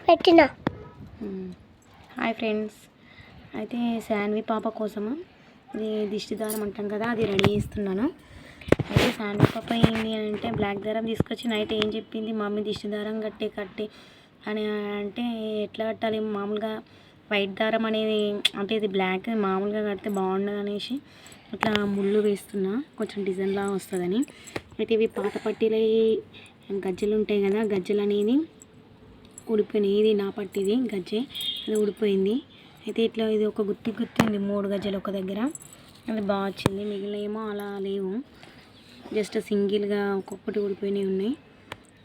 పెట్టిన. Hi friends, అయితే శాన్వి పాప కోసము ఇది దిష్టి దారం అంటాం కదా, అది రెడీ చేస్తున్నాను. అయితే శాన్వి పాప ఏంటి అంటే బ్లాక్ దారం తీసుకొచ్చి నైట్ ఏం చెప్పింది, మమ్మీ దిష్టి దారం కట్టి అని అంటే ఎట్లా కట్టాలి, మామూలుగా వైట్ దారం అనేది అంటే ఇది బ్లాక్ మామూలుగా కడితే బాగుండదు అనేసి ఇట్లా ముళ్ళు వేస్తున్నా, కొంచెం డిజైన్ లాగా వస్తుందని. అయితే ఇవి పాత పట్టీలు గజ్జలు ఉంటాయి కదా, గజ్జలు అనేది ఊడిపోయినాయి. ఇది నా పట్టిది గజ్జె, అది ఊడిపోయింది. అయితే ఇట్లా ఇది ఒక గుత్తి ఉంది, 3 గజ్జలు ఒక దగ్గర, అది బాగా వచ్చింది. మిగిలినేమో అలా లేవు, జస్ట్ సింగిల్గా ఒక్కొక్కటి ఊడిపోయినవి ఉన్నాయి.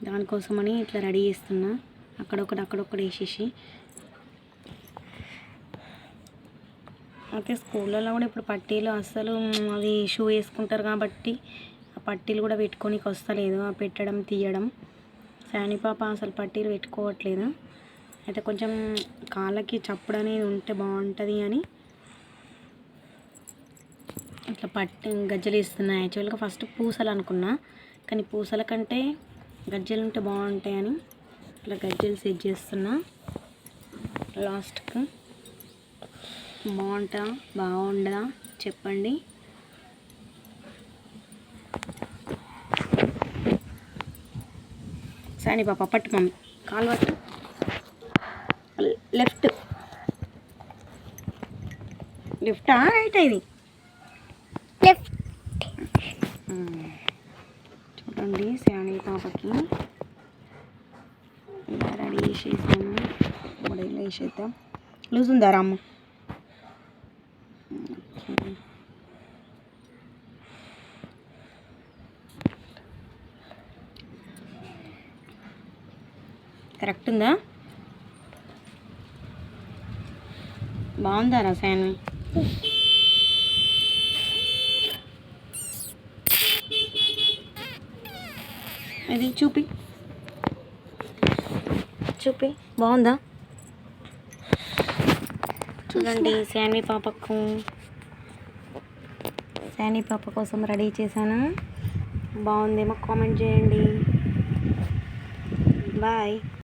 దానికోసమని ఇట్లా రెడీ చేస్తున్నా, అక్కడొక్కటి వేసేసి. అయితే స్కూళ్ళలో కూడా ఇప్పుడు పట్టీలు అస్సలు అది షూ వేసుకుంటారు కాబట్టి ఆ పట్టీలు కూడా పెట్టుకోనికి వస్తలేదు, ఆ పెట్టడం తీయడం. శాన్వి పాప అసలు పట్టీలు పెట్టుకోవట్లేదు. అయితే కొంచెం కాళ్ళకి చప్పుడు అనేది ఉంటే బాగుంటుంది అని ఇట్లా గజ్జలు వేస్తున్నాయి. యాక్చువల్గా ఫస్ట్ పూసలు అనుకున్నా, కానీ పూసల కంటే గజ్జలు ఉంటే బాగుంటాయని ఇట్లా గజ్జలు సెట్ చేస్తున్నా. లాస్ట్కి బాగుండదా చెప్పండి. శాన్వి పాప పట్టు, మమ్మీ కాలు పట్టు, లెఫ్టా రైటా, ఇది లెఫ్ట్. చూడండి శాన్వి పాపకి ఇలా రెడీ చేసేసాము. మోడల్లో వేసేద్దాం. లూజ్ ఉందా రామ్మ? కరెక్ట్ ఉందా? బాగుందా రా శాన్వి? అది చూపి బాగుందా? చూడండి శాన్వి పాప కోసం రెడీ చేశాను. బాగుందేమో కామెంట్ చేయండి. బాయ్.